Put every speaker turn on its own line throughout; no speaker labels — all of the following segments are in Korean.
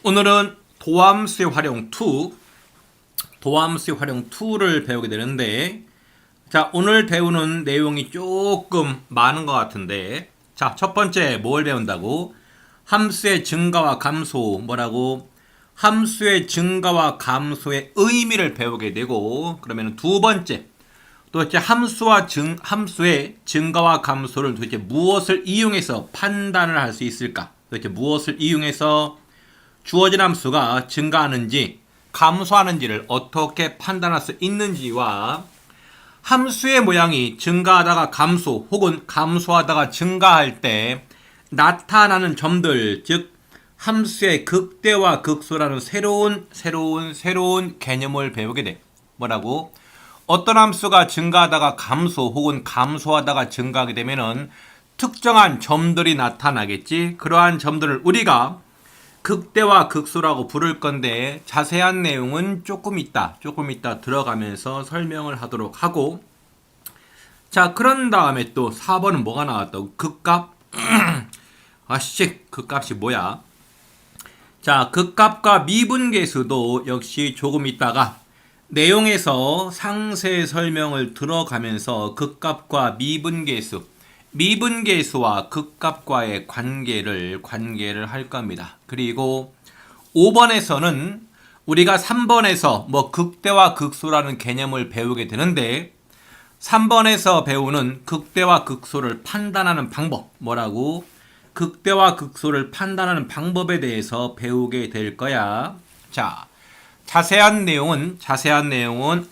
오늘은 도함수의 활용 2, 도함수의 활용 2를 배우게 되는데, 자, 오늘 배우는 내용이 조금 많은 것 같은데, 자, 첫 번째 뭘 배운다고? 함수의 증가와 감소, 뭐라고? 함수의 증가와 감소의 의미를 배우게 되고, 그러면 두 번째, 도대체 함수의 증가와 감소를 도대체 무엇을 이용해서 판단을 할 수 있을까? 도대체 무엇을 이용해서 주어진 함수가 증가하는지 감소하는지를 어떻게 판단할 수 있는지와 함수의 모양이 증가하다가 감소 혹은 감소하다가 증가할 때 나타나는 점들, 즉 함수의 극대와 극소라는 새로운 개념을 배우게 돼. 뭐라고? 어떤 함수가 증가하다가 감소 혹은 감소하다가 증가하게 되면은 특정한 점들이 나타나겠지. 그러한 점들을 우리가 극대와 극소라고 부를 건데 자세한 내용은 조금 이따 들어가면서 설명을 하도록 하고, 자, 그런 다음에 또 4번은 뭐가 나왔다고? 극값? 아씨, 극값이 뭐야? 자, 극값과 미분계수도 역시 조금 있다가 내용에서 상세 설명을 들어가면서 극값과 미분계수와 극값과의 관계를 할 겁니다. 그리고 5번에서는 우리가 3번에서 극대와 극소라는 개념을 배우게 되는데 3번에서 배우는 극대와 극소를 판단하는 방법, 뭐라고? 극대와 극소를 판단하는 방법에 대해서 배우게 될 거야. 자, 자세한 내용은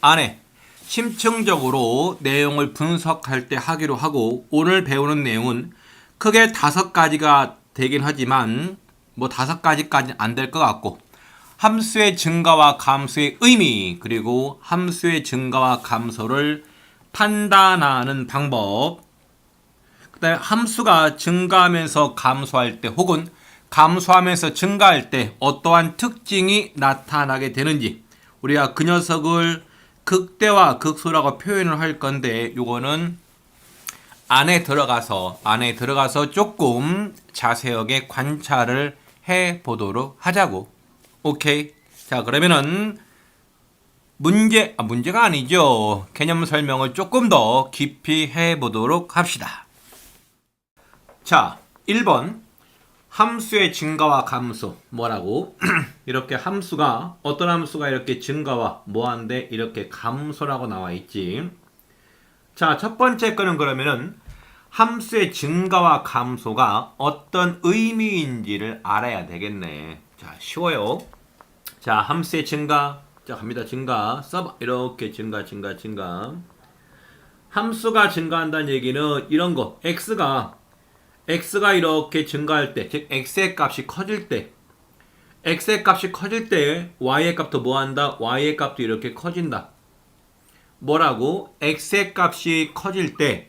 안에 심층적으로 내용을 분석할 때 하기로 하고, 오늘 배우는 내용은 크게 5가지가 되긴 하지만 5가지까지는 안 될 것 같고, 함수의 증가와 감소의 의미, 그리고 함수의 증가와 감소를 판단하는 방법, 그 다음에 함수가 증가하면서 감소할 때 혹은 감소하면서 증가할 때 어떠한 특징이 나타나게 되는지, 우리가 그 녀석을 극대와 극소라고 표현을 할 건데 요거는 안에 들어가서 조금 자세하게 관찰을 해 보도록 하자고. 오케이. 자, 그러면은 문제가 아니죠. 개념 설명을 조금 더 깊이 해 보도록 합시다. 자, 1번. 함수의 증가와 감소. 뭐라고? 이렇게 어떤 함수가 이렇게 증가와 뭐한데 이렇게 감소라고 나와 있지. 자, 첫 번째 거는 그러면은 함수의 증가와 감소가 어떤 의미인지를 알아야 되겠네. 자, 쉬워요. 자, 함수의 증가. 자, 갑니다. 증가. 써봐. 이렇게 증가. 함수가 증가한다는 얘기는 이런 거. x가 이렇게 증가할 때, 즉 x의 값이 커질 때 y의 값도 뭐한다? y의 값도 이렇게 커진다. 뭐라고? x의 값이 커질 때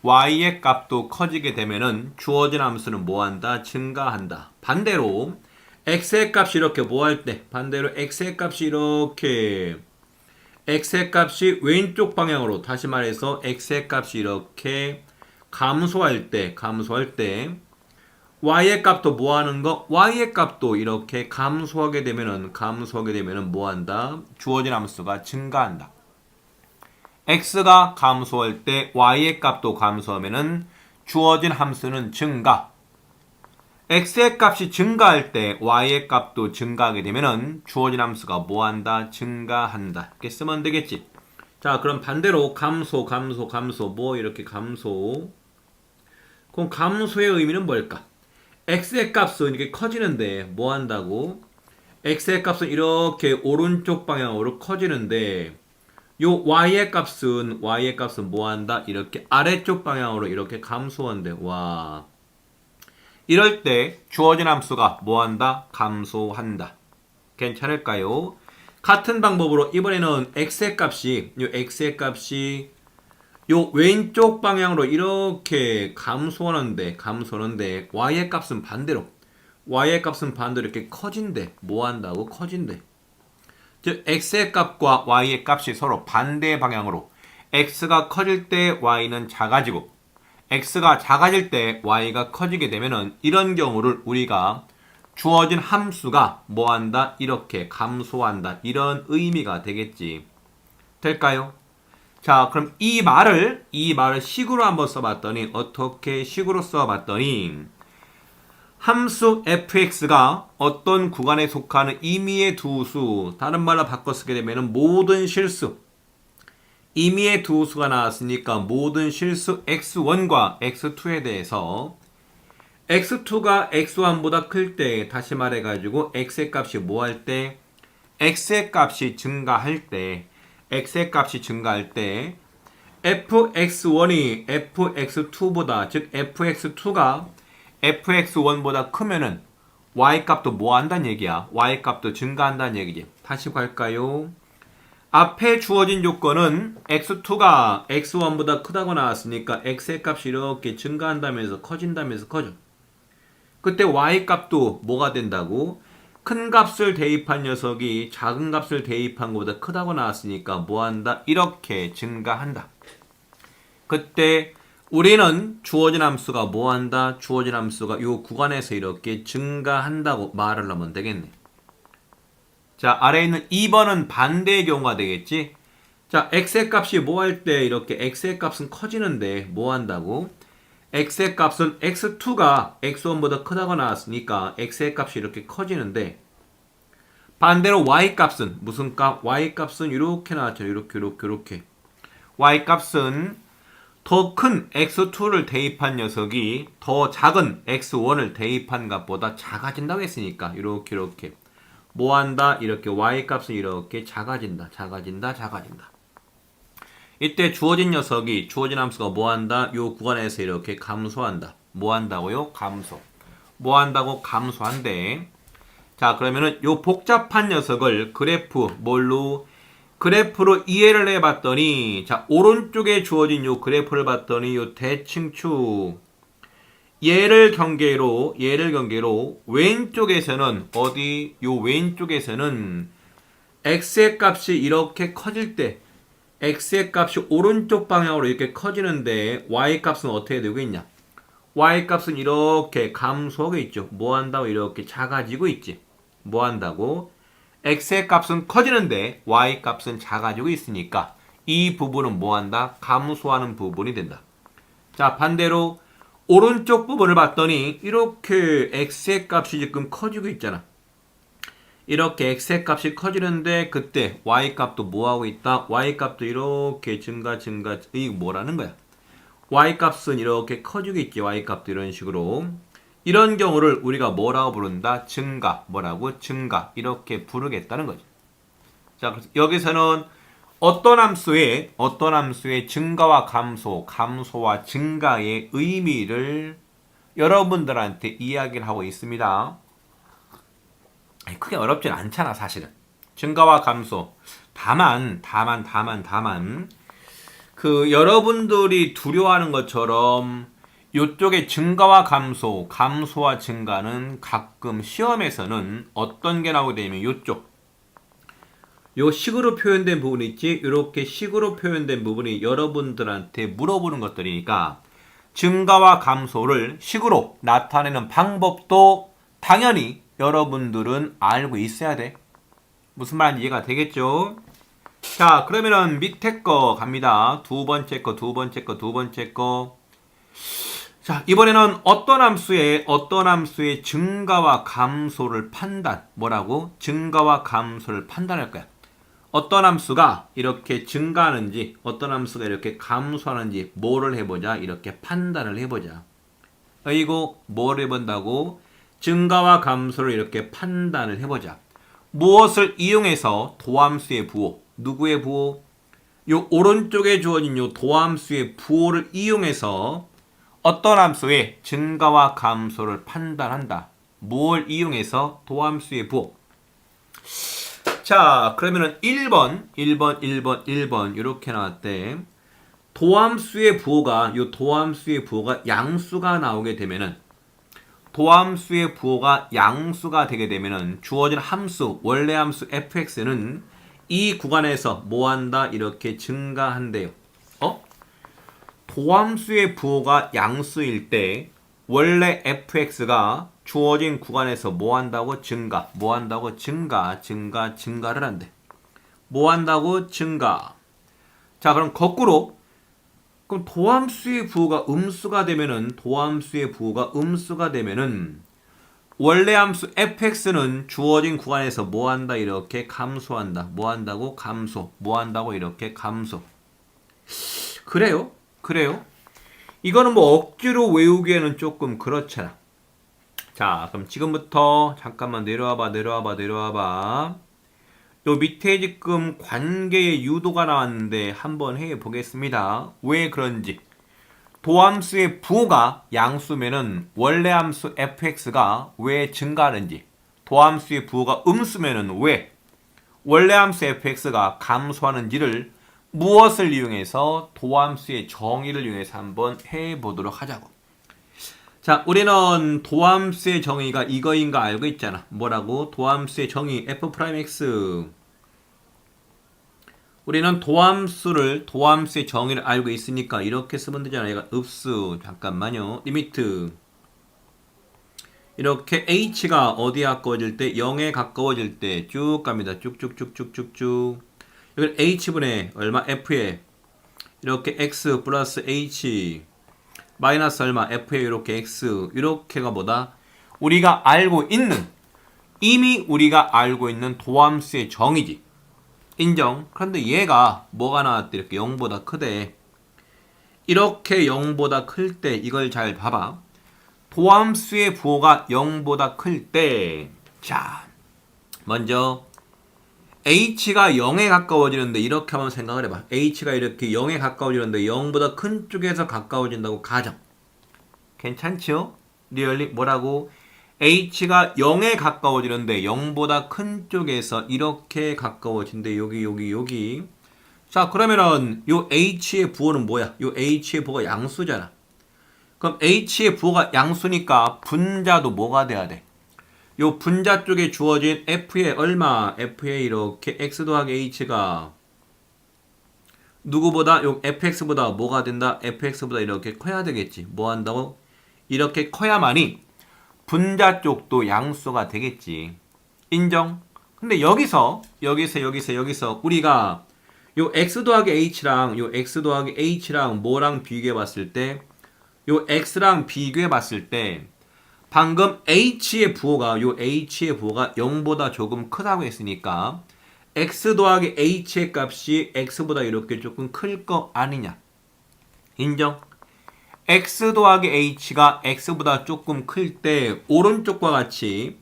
y의 값도 커지게 되면은 주어진 함수는 뭐한다? 증가한다. 반대로 x의 값이 이렇게 뭐할 때? 반대로 x의 값이 왼쪽 방향으로, 다시 말해서 x의 값이 이렇게 감소할 때 y의 값도 뭐하는 거? y의 값도 이렇게 감소하게 되면은 뭐한다? 주어진 함수가 증가한다. x가 감소할 때 y의 값도 감소하면은 주어진 함수는 증가. x의 값이 증가할 때 y의 값도 증가하게 되면은 주어진 함수가 뭐한다? 증가한다. 이렇게 쓰면 되겠지. 자, 그럼 반대로 감소 이렇게 감소. 그럼 감소의 의미는 뭘까? x의 값은 이렇게 커지는데 뭐 한다고? x의 값은 이렇게 오른쪽 방향으로 커지는데 요 y의 값은 뭐 한다? 이렇게 아래쪽 방향으로 이렇게 감소한대. 와. 이럴 때 주어진 함수가 뭐 한다? 감소한다. 괜찮을까요? 같은 방법으로 이번에는 x의 값이 요 왼쪽 방향으로 이렇게 감소하는데 y의 값은 반대로 이렇게 커진대. 뭐 한다고? 커진대. 즉 x의 값과 y의 값이 서로 반대 방향으로, x가 커질 때 y는 작아지고 x가 작아질 때 y가 커지게 되면은 이런 경우를 우리가 주어진 함수가 뭐한다? 이렇게 감소한다. 이런 의미가 되겠지. 될까요? 자, 그럼 이 말을 식으로 한번 써봤더니 어떻게 식으로 써봤더니 함수 fx가 어떤 구간에 속하는 임의의 두 수, 다른 말로 바꿔 쓰게 되면 모든 실수, 임의의 두 수가 나왔으니까 모든 실수 x1과 x2에 대해서 x2가 x1보다 클 때, 다시 말해가지고 x의 값이 뭐 할 때? x의 값이 증가할 때, x의 값이 증가할 때 fx1이 fx2보다, 즉 fx2가 fx1보다 크면은 y값도 뭐 한다는 얘기야? y값도 증가한다는 얘기지. 다시 갈까요? 앞에 주어진 요건은 x2가 x1보다 크다고 나왔으니까 x의 값이 이렇게 증가한다면서 커진다면서 커져. 그때 y값도 뭐가 된다고? 큰 값을 대입한 녀석이 작은 값을 대입한 것보다 크다고 나왔으니까 뭐한다? 이렇게 증가한다. 그때 우리는 주어진 함수가 뭐한다? 주어진 함수가 이 구간에서 이렇게 증가한다고 말을 하면 되겠네. 자, 아래에 있는 2번은 반대의 경우가 되겠지. 자, x의 값이 뭐 할 때 이렇게 x의 값은 커지는데 뭐 한다고? x의 값은 x2가 x1보다 크다고 나왔으니까 x의 값이 이렇게 커지는데 반대로 y값은 무슨 값? y값은 이렇게 나왔죠. 이렇게 y값은 더 큰 x2를 대입한 녀석이 더 작은 x1을 대입한 값보다 작아진다고 했으니까 이렇게 뭐한다? 이렇게 y값은 이렇게 작아진다. 이때 주어진 녀석이 주어진 함수가 뭐한다? 요 구간에서 이렇게 감소한다. 뭐한다고요? 감소. 뭐한다고? 감소한대. 자, 그러면은 요 복잡한 녀석을 그래프로 이해를 해봤더니, 자, 오른쪽에 주어진 요 그래프를 봤더니 요 대칭축 얘를 경계로 왼쪽에서는 요 왼쪽에서는 x의 값이 이렇게 커질 때 x의 값이 오른쪽 방향으로 이렇게 커지는데 y 값은 어떻게 되고 있냐? y 값은 이렇게 감소하고 있죠. 뭐 한다고? 이렇게 작아지고 있지. 뭐 한다고? x의 값은 커지는데 y 값은 작아지고 있으니까 이 부분은 뭐 한다? 감소하는 부분이 된다. 자, 반대로 오른쪽 부분을 봤더니 이렇게 x의 값이 지금 커지고 있잖아. 이렇게 x의 값이 커지는데 그때 y 값도 뭐 하고 있다? y 값도 이렇게 증가. 이게 뭐라는 거야? y 값은 이렇게 커지고 있지. y 값도 이런 식으로. 이런 경우를 우리가 뭐라고 부른다? 증가. 뭐라고? 증가. 이렇게 부르겠다는 거죠. 자, 그래서 여기서는 어떤 함수의 증가와 감소와 증가의 의미를 여러분들한테 이야기를 하고 있습니다. 크게 어렵진 않잖아, 사실은. 증가와 감소. 다만 여러분들이 두려워하는 것처럼 이쪽에 증가와 감소와 증가는 가끔 시험에서는 어떤 게 나오게 되면 요 식으로 표현된 부분이 있지. 이렇게 식으로 표현된 부분이 여러분들한테 물어보는 것들이니까 증가와 감소를 식으로 나타내는 방법도 당연히 여러분들은 알고 있어야 돼. 무슨 말인지 이해가 되겠죠? 자, 그러면은 밑에 거 갑니다. 두 번째 거. 자, 이번에는 어떤 함수의 증가와 감소를 뭐라고? 증가와 감소를 판단할 거야. 어떤 함수가 이렇게 증가하는지, 어떤 함수가 이렇게 감소하는지 뭐를 해보자. 이렇게 판단을 해보자. 이거 뭘 해본다고? 증가와 감소를 이렇게 판단을 해보자. 무엇을 이용해서? 도함수의 부호. 누구의 부호? 요 오른쪽에 주어진 요 도함수의 부호를 이용해서 어떤 함수의 증가와 감소를 판단한다. 뭘 이용해서? 도함수의 부호. 자, 그러면은 1번 이렇게 나왔대. 도함수의 부호가 양수가 나오게 되면은 되게 되면은 주어진 함수, 원래 함수 fx는 이 구간에서 뭐 한다? 이렇게 증가한대요. 도함수의 부호가 양수일 때 원래 fx가 주어진 구간에서 뭐 한다고? 증가. 뭐 한다고? 증가를 한대. 뭐 한다고? 증가. 자, 그럼 거꾸로. 그럼 도함수의 부호가 음수가 되면은 원래 함수 fx는 주어진 구간에서 뭐 한다? 이렇게 감소한다. 뭐 한다고? 감소. 뭐 한다고? 이렇게 감소. 그래요? 이거는 뭐 억지로 외우기에는 조금 그렇잖아. 자, 그럼 지금부터 잠깐만 내려와봐. 요 밑에 지금 관계의 유도가 나왔는데 한번 해보겠습니다. 왜 그런지. 도함수의 부호가 양수면은 원래 함수 fx가 왜 증가하는지, 도함수의 부호가 음수면은 왜 원래 함수 fx가 감소하는지를 무엇을 이용해서 도함수의 정의를 이용해서 한번 해보도록 하자고. 자, 우리는 도함수의 정의가 이거인 거 알고 있잖아. 뭐라고? 도함수의 정의 f'x. 우리는 도함수의 정의를 알고 있으니까 이렇게 쓰면 되잖아. 얘가 읍수. 잠깐만요. 리미트. 이렇게 h가 어디에 가까워질 때? 0에 가까워질 때 쭉 갑니다. 쭉쭉쭉쭉쭉쭉. 여기 h분의 얼마? f에 이렇게 x 플러스 h 마이너스 얼마? f에 이렇게 x. 이렇게가 뭐다? 이미 우리가 알고 있는 도함수의 정의지. 인정. 그런데 얘가 뭐가 나왔대? 이렇게 0보다 크대. 이렇게 0보다 클 때 이걸 잘 봐봐. 도함수의 부호가 0보다 클 때, 자, 먼저 h가 0에 가까워지는데 이렇게 한번 생각을 해봐. h가 이렇게 0에 가까워지는데 0보다 큰 쪽에서 가까워진다고 가정. 괜찮죠? 리얼리 뭐라고? h가 0에 가까워지는데 0보다 큰 쪽에서 이렇게 가까워진대. 여기. 자, 그러면은 요 h의 부호는 뭐야? 요 h의 부호가 양수잖아. 그럼 h의 부호가 양수니까 분자도 뭐가 돼야 돼? 요 분자 쪽에 주어진 f의 얼마? f의 이렇게 x 더하기 h가 누구보다? 요 fx보다 뭐가 된다? fx보다 이렇게 커야 되겠지. 뭐 한다고? 이렇게 커야만이 분자 쪽도 양수가 되겠지. 인정? 근데 여기서 우리가 요 x 더하기 h랑 뭐랑 비교해 봤을 때, 요 x랑 비교해 봤을 때 방금 h의 부호가 0보다 조금 크다고 했으니까 x 더하기 h의 값이 x보다 이렇게 조금 클 거 아니냐. 인정? x 더하기 h가 x보다 조금 클 때 오른쪽과 같이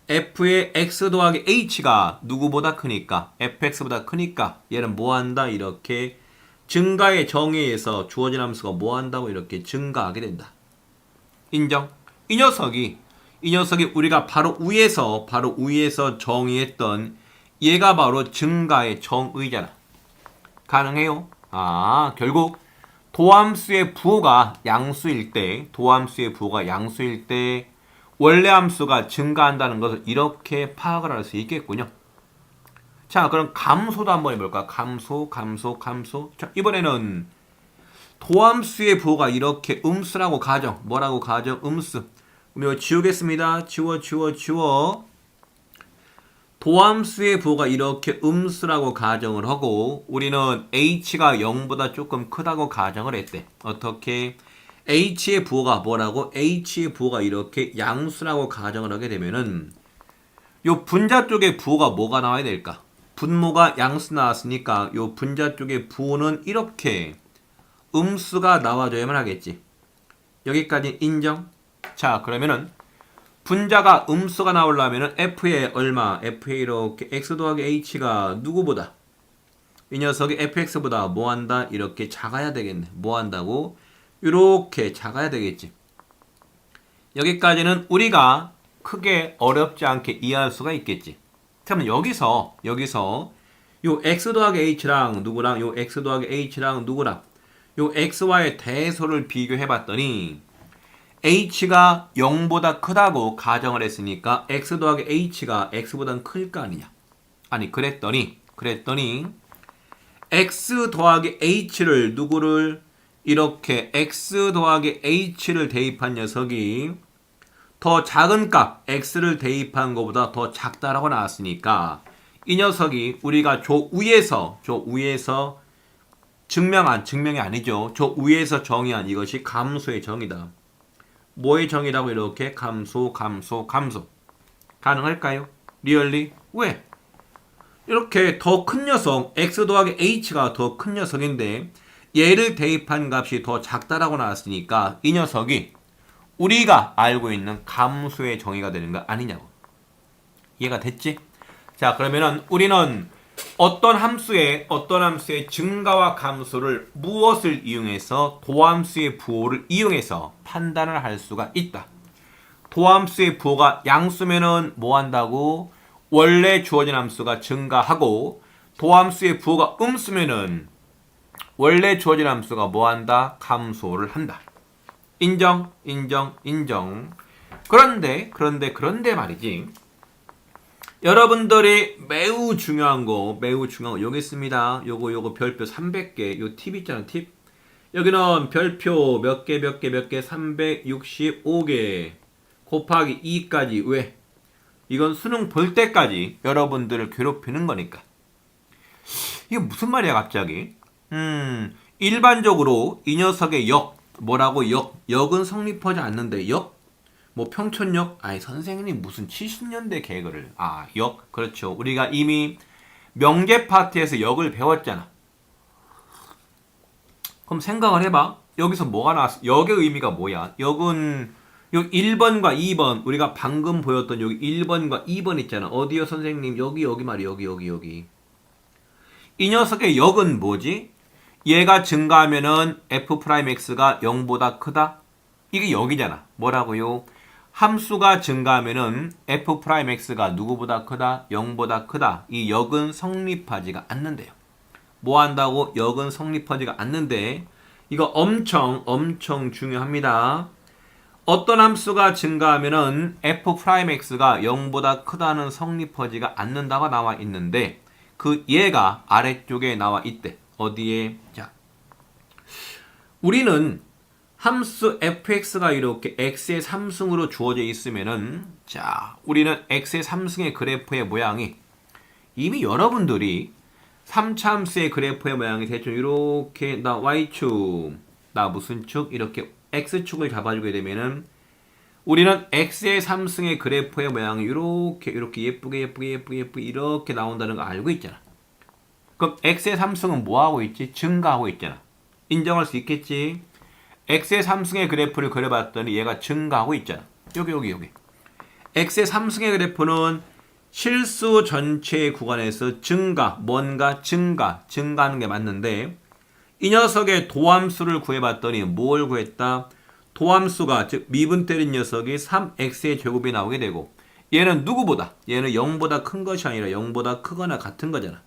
f의 x 더하기 h가 누구보다 크니까 fx보다 크니까 얘는 뭐한다? 이렇게 증가의 정의에서 주어진 함수가 뭐한다고? 이렇게 증가하게 된다. 인정? 이 녀석이 우리가 바로 위에서 정의했던 얘가 바로 증가의 정의잖아. 가능해요? 결국 도함수의 부호가 양수일 때 원래 함수가 증가한다는 것을 이렇게 파악을 할 수 있겠군요. 자, 그럼 감소도 한번 해볼까? 감소. 자, 이번에는 도함수의 부호가 이렇게 음수라고 가정. 뭐라고 가정? 음수. 그럼 지우겠습니다. 지워. 도함수의 부호가 이렇게 음수라고 가정을 하고 우리는 h가 0보다 조금 크다고 가정을 했대. 어떻게? h의 부호가 뭐라고? h의 부호가 이렇게 양수라고 가정을 하게 되면은 요 분자 쪽의 부호가 뭐가 나와야 될까? 분모가 양수 나왔으니까 요 분자 쪽의 부호는 이렇게 음수가 나와줘야만 하겠지. 여기까지 인정? 자, 그러면은 분자가 음수가 나오려면은 f의 얼마? f의 이렇게 x 더하기 h가 누구보다? 이 녀석이 fx보다 뭐 한다? 이렇게 작아야 되겠네. 뭐 한다고? 이렇게 작아야 되겠지. 여기까지는 우리가 크게 어렵지 않게 이해할 수가 있겠지. 그러면 여기서 요 x 더하기 h랑 누구랑 요 x 더하기 h랑 누구랑 요 x와의 대소를 비교해 봤더니 h가 0보다 크다고 가정을 했으니까 x 더하기 h가 x보다는 클 거 아니냐. 아니 그랬더니 x 더하기 h를 누구를 이렇게 x 더하기 h를 대입한 녀석이 더 작은 값 x를 대입한 것보다 더 작다라고 나왔으니까 이 녀석이 우리가 조 위에서 증명이 아니죠. 저 위에서 정의한 이것이 감소의 정의다. 뭐의 정의라고 이렇게 감소. 가능할까요? 리얼리? 왜? 이렇게 더 큰 녀석, x 더하기 h가 더 큰 녀석인데 얘를 대입한 값이 더 작다라고 나왔으니까 이 녀석이 우리가 알고 있는 감소의 정의가 되는 거 아니냐고. 이해가 됐지? 자, 그러면은 우리는 어떤 함수의 증가와 감소를 무엇을 이용해서 도함수의 부호를 이용해서 판단을 할 수가 있다. 도함수의 부호가 양수면은 뭐 한다고? 원래 주어진 함수가 증가하고 도함수의 부호가 음수면은 원래 주어진 함수가 뭐 한다? 감소를 한다. 인정. 그런데 말이지. 여러분들이 매우 중요한 거 여기 있습니다. 요거 별표 300개 요 팁 있잖아. 팁. 여기는 별표 몇 개 365개 곱하기 2까지. 왜? 이건 수능 볼 때까지 여러분들을 괴롭히는 거니까. 이게 무슨 말이야 갑자기? 일반적으로 이 녀석의 뭐라고 역은 성립하지 않는데 뭐 평촌역? 아니 선생님 무슨 70년대 개그를. 그렇죠. 우리가 이미 명제 파트에서 역을 배웠잖아. 그럼 생각을 해봐. 여기서 뭐가 나왔어? 역의 의미가 뭐야? 역은 요 1번과 2번 우리가 방금 보였던 여기 1번과 2번 있잖아. 어디요 선생님? 여기 말이야. 여기. 이 녀석의 역은 뭐지? 얘가 증가하면은 f'x가 0보다 크다? 이게 역이잖아. 뭐라고요? 함수가 증가하면은 f'x가 누구보다 크다? 0보다 크다. 이 역은 성립하지가 않는데요. 뭐 한다고? 역은 성립하지가 않는데 이거 엄청 중요합니다. 어떤 함수가 증가하면은 f'x가 0보다 크다는 성립하지가 않는다고 나와 있는데 그 얘가 아래쪽에 나와 있대. 어디에? 자, 우리는 함수 fx가 이렇게 x의 3승으로 주어져 있으면은 자, 우리는 x의 3승의 그래프의 모양이 이미 여러분들이 3차 함수의 그래프의 모양이 대충 이렇게 나 y축, 나 무슨 축 이렇게 x축을 잡아주게 되면은 우리는 x의 3승의 그래프의 모양이 이렇게 예쁘게 이렇게 나온다는 거 알고 있잖아. 그럼 x의 3승은 뭐하고 있지? 증가하고 있잖아. 인정할 수 있겠지? x의 3승의 그래프를 그려봤더니 얘가 증가하고 있잖아. 여기. x의 3승의 그래프는 실수 전체의 구간에서 증가하는 게 맞는데 이 녀석의 도함수를 구해봤더니 뭘 구했다? 도함수가 즉 미분 때린 녀석이 3x의 제곱이 나오게 되고 얘는 누구보다? 얘는 0보다 큰 것이 아니라 0보다 크거나 같은 거잖아.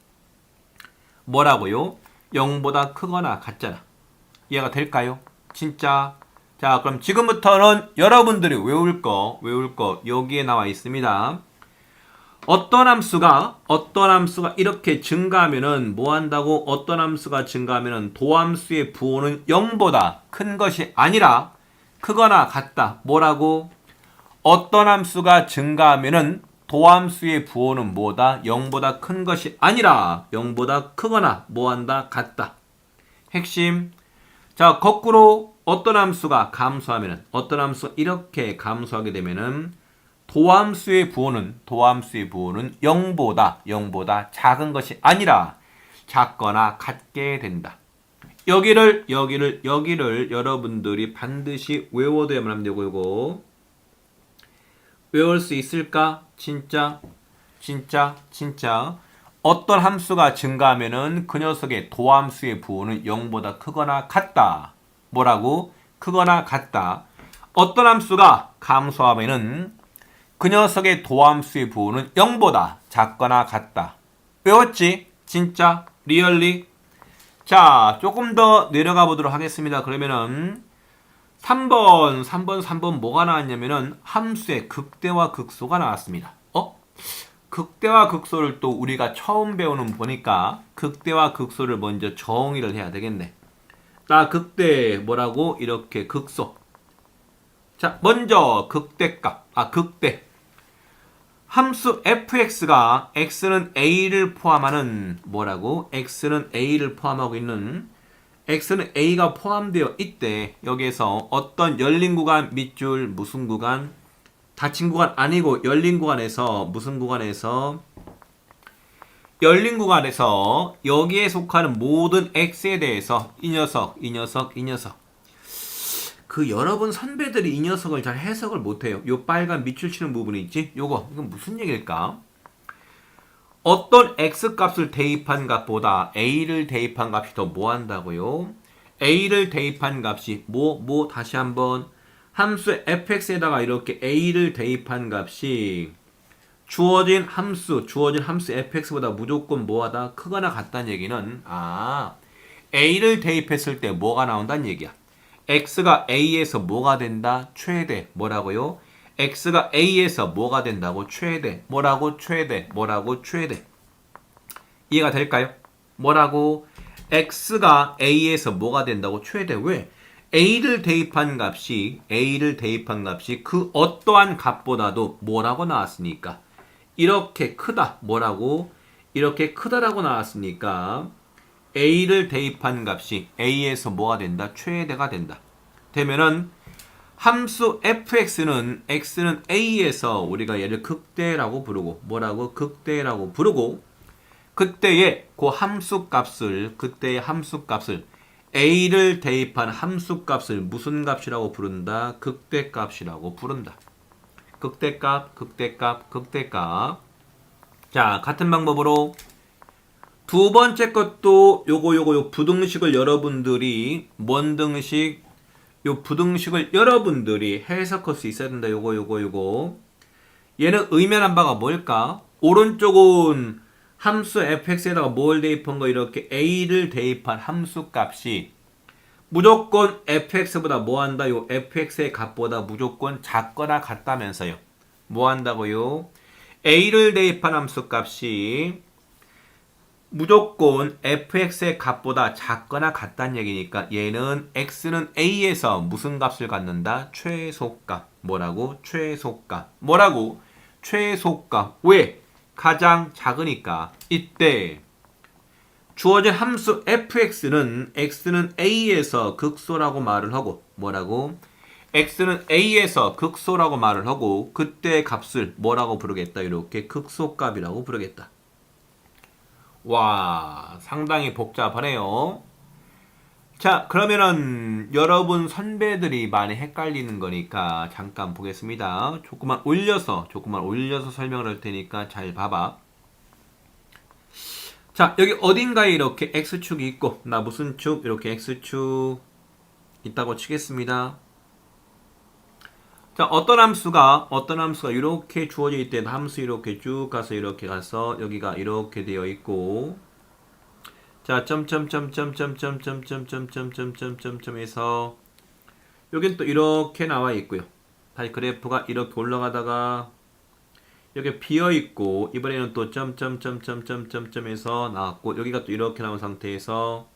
뭐라고요? 0보다 크거나 같잖아. 이해가 될까요? 진짜. 자, 그럼 지금부터는 여러분들이 외울 거 여기에 나와 있습니다. 어떤 함수가 이렇게 증가하면은 뭐 한다고? 어떤 함수가 증가하면은 도함수의 부호는 0보다 큰 것이 아니라 크거나 같다. 뭐라고? 어떤 함수가 증가하면은 도함수의 부호는 뭐다? 0보다 큰 것이 아니라 0보다 크거나 뭐한다? 같다. 핵심. 자, 거꾸로 어떤 함수가 감소하면은 어떤 함수가 이렇게 감소하게 되면은 도함수의 부호는 0보다 작은 것이 아니라 작거나 같게 된다. 여기를 여러분들이 반드시 외워둬야만 하면 되고 이거 외울 수 있을까? 진짜 어떤 함수가 증가하면은 그 녀석의 도함수의 부호는 0보다 크거나 같다. 뭐라고? 크거나 같다. 어떤 함수가 감소하면은 그 녀석의 도함수의 부호는 0보다 작거나 같다. 외웠지? 진짜? 리얼리? 자, 조금 더 내려가 보도록 하겠습니다. 그러면은 3번 뭐가 나왔냐면은 함수의 극대와 극소가 나왔습니다. 극대와 극소를 또 우리가 처음 배우는 보니까 극대와 극소를 먼저 정의를 해야 되겠네. 극대 뭐라고? 이렇게 극소. 자, 먼저 극대값. 극대. 함수 fx가 x는 a를 포함하는 뭐라고? x는 a를 포함하고 있는 x는 a가 포함되어 있대. 여기에서 어떤 열린 구간 밑줄 무슨 구간? 닫힌 구간 아니고 열린 구간에서 무슨 구간에서 열린 구간에서 여기에 속하는 모든 x에 대해서 이 녀석 그 여러분 선배들이 이 녀석을 잘 해석을 못해요. 요 빨간 밑줄 치는 부분이 있지? 이건 무슨 얘기일까? 어떤 x값을 대입한 값보다 a를 대입한 값이 더 뭐 한다고요? a를 대입한 값이 다시 한번 함수 fx에다가 이렇게 a를 대입한 값이 주어진 함수 fx보다 무조건 뭐하다? 크거나 같다는 얘기는 a를 대입했을 때 뭐가 나온다는 얘기야. x가 a에서 뭐가 된다? 최대. 뭐라고요? x가 a에서 뭐가 된다고? 최대. 뭐라고? 최대. 이해가 될까요? 뭐라고? x가 a에서 뭐가 된다고? 최대. 왜? a를 대입한 값이 그 어떠한 값보다도 뭐라고 나왔으니까 이렇게 크다. 뭐라고? 이렇게 크다라고 나왔으니까 a를 대입한 값이 a에서 뭐가 된다? 최대가 된다. 되면은 함수 fx는 x는 a에서 우리가 얘를 극대라고 부르고 뭐라고? 극대라고 부르고 그때의 함수값을 a를 대입한 함수값을 무슨 값이라고 부른다? 극대값이라고 부른다. 극대값. 자, 같은 방법으로 두 번째 것도 요거 부등식을 여러분들이 뭔 등식? 요 부등식을 여러분들이 해석할 수 있어야 된다. 요거. 얘는 의미하는 바가 뭘까? 오른쪽은 함수 fx에다가 뭘 대입한 거 이렇게 a를 대입한 함수값이 무조건 fx보다 뭐 한다? 요 fx의 값보다 무조건 작거나 같다면서요. 뭐 한다고요? a를 대입한 함수값이 무조건 fx의 값보다 작거나 같다는 얘기니까 얘는 x는 a에서 무슨 값을 갖는다? 최소값. 뭐라고? 최소값. 최소값. 왜? 가장 작으니까. 이때 주어진 함수 fx는 x는 a에서 극소라고 말을 하고 뭐라고? x는 a에서 극소라고 말을 하고 그때 값을 뭐라고 부르겠다? 이렇게 극소값이라고 부르겠다. 와, 상당히 복잡하네요. 자, 그러면은 여러분 선배들이 많이 헷갈리는 거니까 잠깐 보겠습니다. 조금만 올려서 설명을 할 테니까 잘 봐봐. 자, 여기 어딘가에 이렇게 x축이 있고 나 무슨 축? 이렇게 x축 있다고 치겠습니다. 자, 어떤 함수가 이렇게 주어져 있대. 함수 이렇게 쭉 가서 이렇게 가서 여기가 이렇게 되어 있고 자, 점점점에서 여긴 또 이렇게 나와 있고요. 다시 그래프가 이렇게 올라가다가 여기 비어 있고 이번에는 또 점점점점점점에서 나왔고 여기가 또 이렇게 나온 상태에서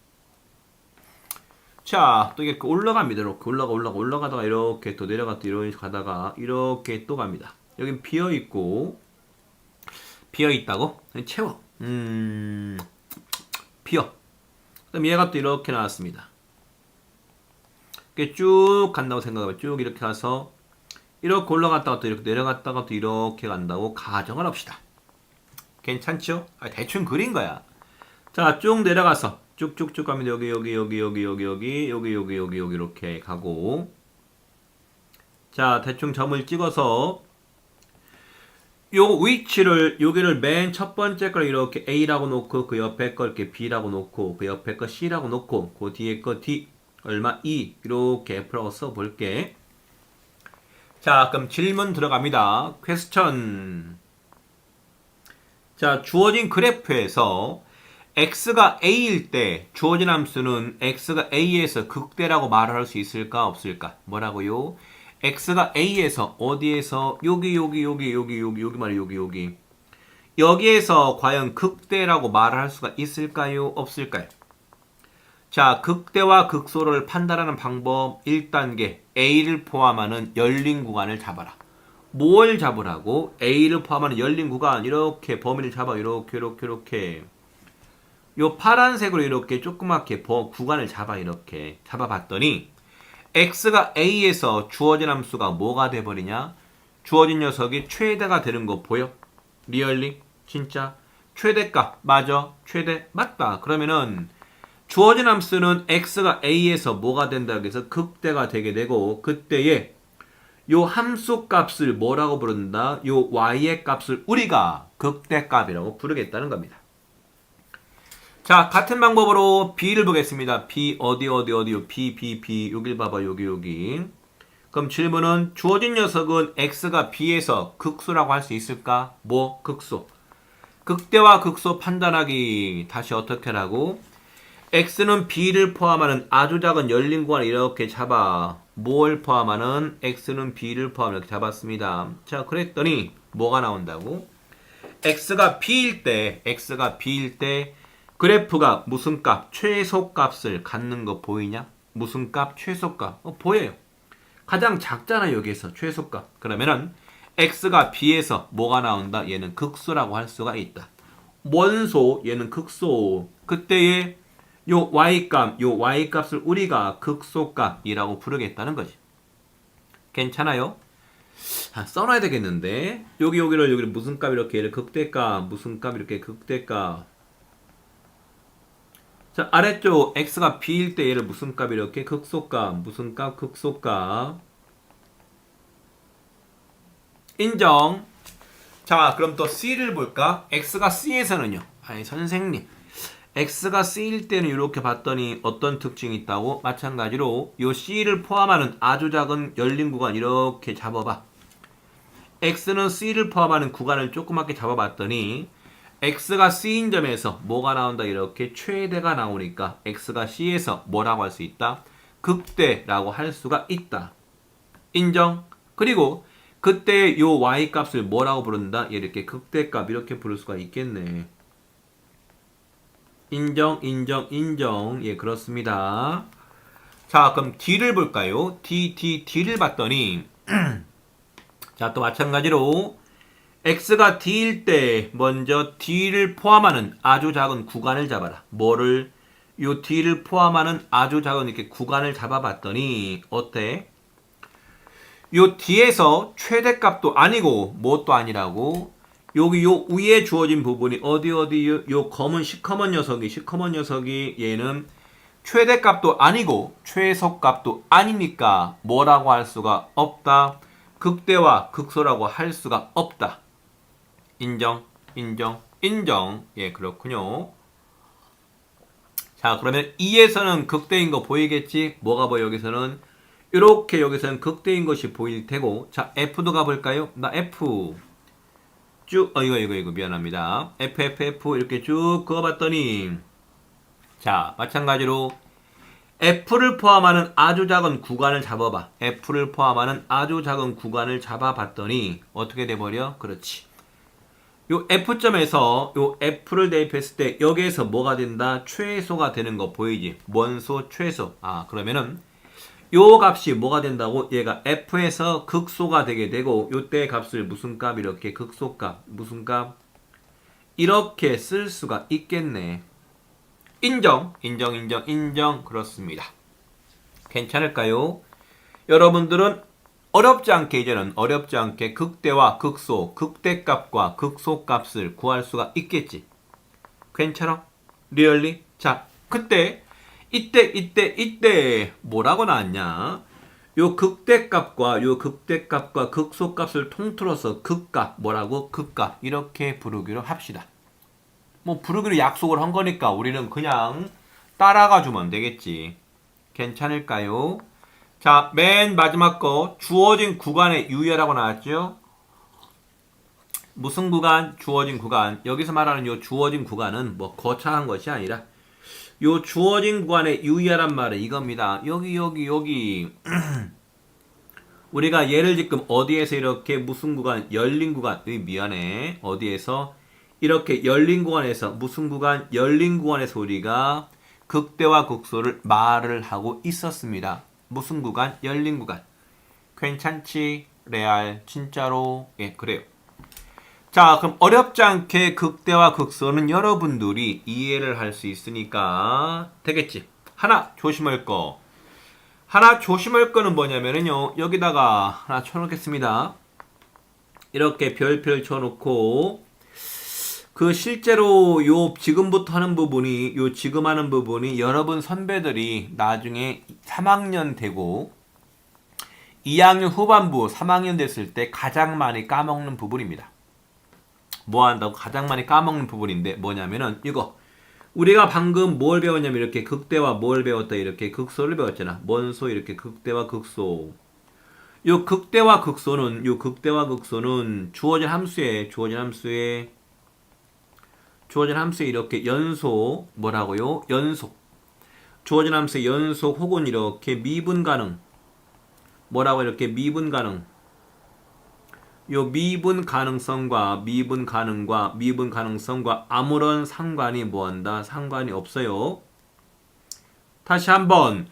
자, 또 이렇게 올라갑니다. 이렇게 올라가다가 이렇게 또 내려갔다 이렇게 가다가 이렇게 또 갑니다. 여긴 비어 있고 비어 있다고? 채워. 비어. 그럼 얘가 또 이렇게 나왔습니다. 이렇게 쭉 간다고 생각하면 쭉 이렇게 가서 이렇게 올라갔다가 또 이렇게 내려갔다가 또 이렇게 간다고 가정을 합시다. 괜찮죠? 대충 그린 거야. 자, 쭉 내려가서 쭉쭉쭉 가면 여기 이렇게 가고 자, 대충 점을 찍어서 요 위치를 여기를 맨 첫 번째 걸 이렇게 A라고 놓고 그 옆에 걸 이렇게 B라고 놓고 그 옆에 거 C라고 놓고 그 뒤에 거 D 얼마 2 이렇게 F라고 써볼게. 자, 그럼 질문 들어갑니다. 퀘스천. 자, 주어진 그래프에서 x가 a일 때 주어진 함수는 x가 a에서 극대라고 말을 할 수 있을까 없을까? 뭐라고요? x가 a에서 어디에서 여기 말이야 여기 여기에서 과연 극대라고 말을 할 수가 있을까요? 없을까요? 자, 극대와 극소를 판단하는 방법 1단계. A를 포함하는 열린 구간을 잡아라. 뭘 잡으라고? A를 포함하는 열린 구간. 이렇게 범위를 잡아. 이렇게. 요 파란색으로 이렇게 조그맣게 구간을 잡아. 이렇게 잡아봤더니 x가 a에서 주어진 함수가 뭐가 돼버리냐? 주어진 녀석이 최대가 되는 거 보여? 리얼리? 진짜? 최대값 맞아? 최대? 맞다. 그러면은 주어진 함수는 x가 a에서 뭐가 된다 그래서 극대가 되게 되고, 그때에 요 함수 값을 뭐라고 부른다? 요 y의 값을 우리가 극대값이라고 부르겠다는 겁니다. 자, 같은 방법으로 b를 보겠습니다. b 어디요? b 여길 봐봐. 여기. 그럼 질문은 주어진 녀석은 x가 b에서 극소라고 할 수 있을까? 뭐? 극소. 극대와 극소 판단하기. 다시 어떻게 하라고? x는 b를 포함하는 아주 작은 열린 구간을 이렇게 잡아. 뭘 포함하는? x는 b를 포함하는 이렇게 잡았습니다. 자, 그랬더니 뭐가 나온다고? x가 b일 때 그래프가 무슨 값? 최소값을 갖는 거 보이냐? 무슨 값? 최소값. 보여요. 가장 작잖아, 여기에서 최소값. 그러면은 x가 b에서 뭐가 나온다? 얘는 극소라고 할 수가 있다. 원소, 얘는 극소. 그때의 요 y값을 우리가 극소값이라고 부르겠다는 거지. 괜찮아요? 써놔야 되겠는데. 여기를 무슨 값 이렇게 얘를 극대값, 무슨 값 이렇게 극대값. 자, 아래쪽 x가 b일 때 얘를 무슨 값 이렇게 극소값, 무슨 값 극소값. 인정. 자, 그럼 또 c를 볼까? x가 c에서는요. 아니 선생님, x가 c일 때는 이렇게 봤더니 어떤 특징이 있다고? 마찬가지로 요 c를 포함하는 아주 작은 열린 구간 이렇게 잡아봐. x는 c를 포함하는 구간을 조그맣게 잡아봤더니 x가 c인 점에서 뭐가 나온다? 이렇게 최대가 나오니까 x가 c에서 뭐라고 할 수 있다? 극대라고 할 수가 있다. 인정? 그리고 그때 요 y 값을 뭐라고 부른다? 이렇게 극대값 이렇게 부를 수가 있겠네. 인정. 예, 그렇습니다. 자, 그럼 D를 볼까요? D를 봤더니 자, 또 마찬가지로 X가 D일 때 먼저 D를 포함하는 아주 작은 구간을 잡아라. 뭐를? 요 D를 포함하는 아주 작은 이렇게 구간을 잡아봤더니 어때? 요 D에서 최대값도 아니고 뭣도 아니라고? 여기 요 위에 주어진 부분이 어디 요 검은 시커먼 녀석이 얘는 최대값도 아니고 최소값도 아니니까 뭐라고 할 수가 없다. 극대와 극소라고 할 수가 없다. 인정. 예, 그렇군요. 자, 그러면 2에서는 극대인 거 보이겠지? 뭐가 보여? 여기서는 이렇게 여기서는 극대인 것이 보일 테고. 자, F도 가볼까요? 나 F 쭉 이거 미안합니다. F 이렇게 쭉 그어봤더니 자, 마찬가지로 F를 포함하는 아주 작은 구간을 잡아봐. F를 포함하는 아주 작은 구간을 잡아봤더니 어떻게 돼버려? 그렇지. 요 F점에서 요 F를 대입했을 때 여기에서 뭐가 된다? 최소가 되는 거 보이지? 원소 최소. 아, 그러면은 요 값이 뭐가 된다고? 얘가 f에서 극소가 되게 되고 요때 값을 무슨 값? 이렇게 극소값 무슨 값? 이렇게 쓸 수가 있겠네. 인정. 그렇습니다. 괜찮을까요? 여러분들은 어렵지 않게 극대와 극소, 극대값과 극소값을 구할 수가 있겠지. 괜찮아? 리얼리? 자, 그때 이때 뭐라고 나왔냐? 요 극대값과 극소값을 통틀어서 극값 뭐라고? 극값 이렇게 부르기로 합시다. 뭐 부르기로 약속을 한 거니까 우리는 그냥 따라가 주면 되겠지. 괜찮을까요? 자, 맨 마지막 거 주어진 구간의 유예라고 나왔죠? 무슨 구간? 주어진 구간. 여기서 말하는 요 주어진 구간은 뭐 거창한 것이 아니라 요 주어진 구간에 유의하란 말은 이겁니다. 여기 우리가 예를 지금 어디에서 이렇게 무슨 구간? 열린 구간. 미안해. 어디에서? 이렇게 열린 구간에서 무슨 구간? 열린 구간에서 우리가 극대와 극소를 말을 하고 있었습니다. 무슨 구간? 열린 구간. 괜찮지? 레알 진짜로? 예, 그래요. 자, 그럼 어렵지 않게 극대와 극소는 여러분들이 이해를 할 수 있으니까 되겠지. 하나 조심할 거. 하나 조심할 거는 뭐냐면요. 여기다가 하나 쳐놓겠습니다. 이렇게 별표를 쳐놓고 그 실제로 요 지금부터 하는 부분이 요 지금 하는 부분이 여러분 선배들이 나중에 3학년 되고 2학년 후반부 3학년 됐을 때 가장 많이 까먹는 부분입니다. 뭐 한다고 가장 많이 까먹는 부분인데 뭐냐면은 이거 우리가 방금 뭘 배웠냐면 이렇게 극대와 뭘 배웠다 이렇게 극소를 배웠잖아. 뭔소 이렇게 극대와 극소. 요 극대와 극소는 주어진 함수에 이렇게 연속 뭐라고요? 연속. 주어진 함수의 연속 혹은 이렇게 미분 가능. 뭐라고 이렇게 미분 가능. 요 미분 가능성과 미분 가능성과 아무런 상관이 뭐한다? 상관이 없어요. 다시 한번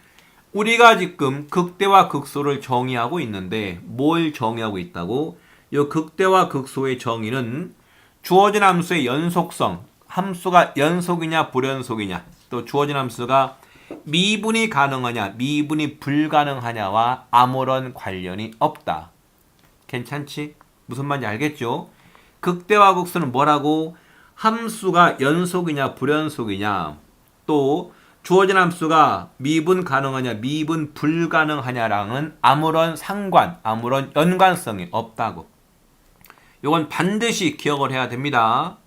우리가 지금 극대와 극소를 정의하고 있는데 뭘 정의하고 있다고? 요 극대와 극소의 정의는 주어진 함수의 연속성, 함수가 연속이냐 불연속이냐, 또 주어진 함수가 미분이 가능하냐 미분이 불가능하냐와 아무런 관련이 없다. 괜찮지? 무슨 말인지 알겠죠? 극대와 극소는 뭐라고? 함수가 연속이냐 불연속이냐, 또 주어진 함수가 미분 가능하냐 미분 불가능하냐랑은 아무런 상관, 아무런 연관성이 없다고. 이건 반드시 기억을 해야 됩니다.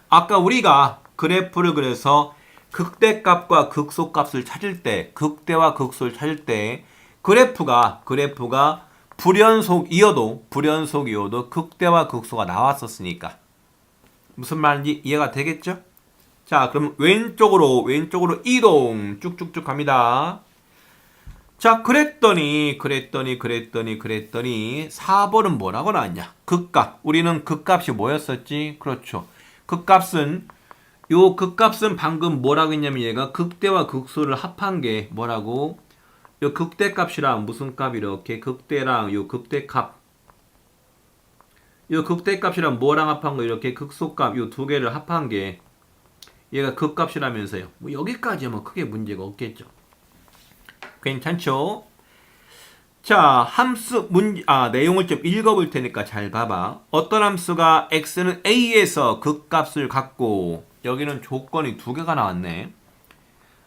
아까 우리가 그래프를 그려서 극대값과 극소값을 찾을 때, 극대와 극소를 찾을 때 그래프가 불연속이어도 극대와 극소가 나왔었으니까 무슨 말인지 이해가 되겠죠? 자, 그럼 왼쪽으로 이동 쭉쭉쭉 갑니다. 자, 그랬더니 4번은 뭐라고 나왔냐? 극값. 우리는 극값이 뭐였었지? 그렇죠. 극값은 방금 뭐라고 했냐면 얘가 극대와 극소를 합한 게 뭐라고? 요 극대값이랑 무슨 값 이렇게 극대랑 요 극대값. 요 극대값이랑 뭐랑 합한 거 이렇게 극소값 요 두 개를 합한 게 얘가 극값이라면서요. 뭐 여기까지 하면 크게 문제가 없겠죠. 괜찮죠? 자, 내용을 좀 읽어볼 테니까 잘 봐봐. 어떤 함수가 x는 a에서 극값을 갖고, 여기는 조건이 두 개가 나왔네.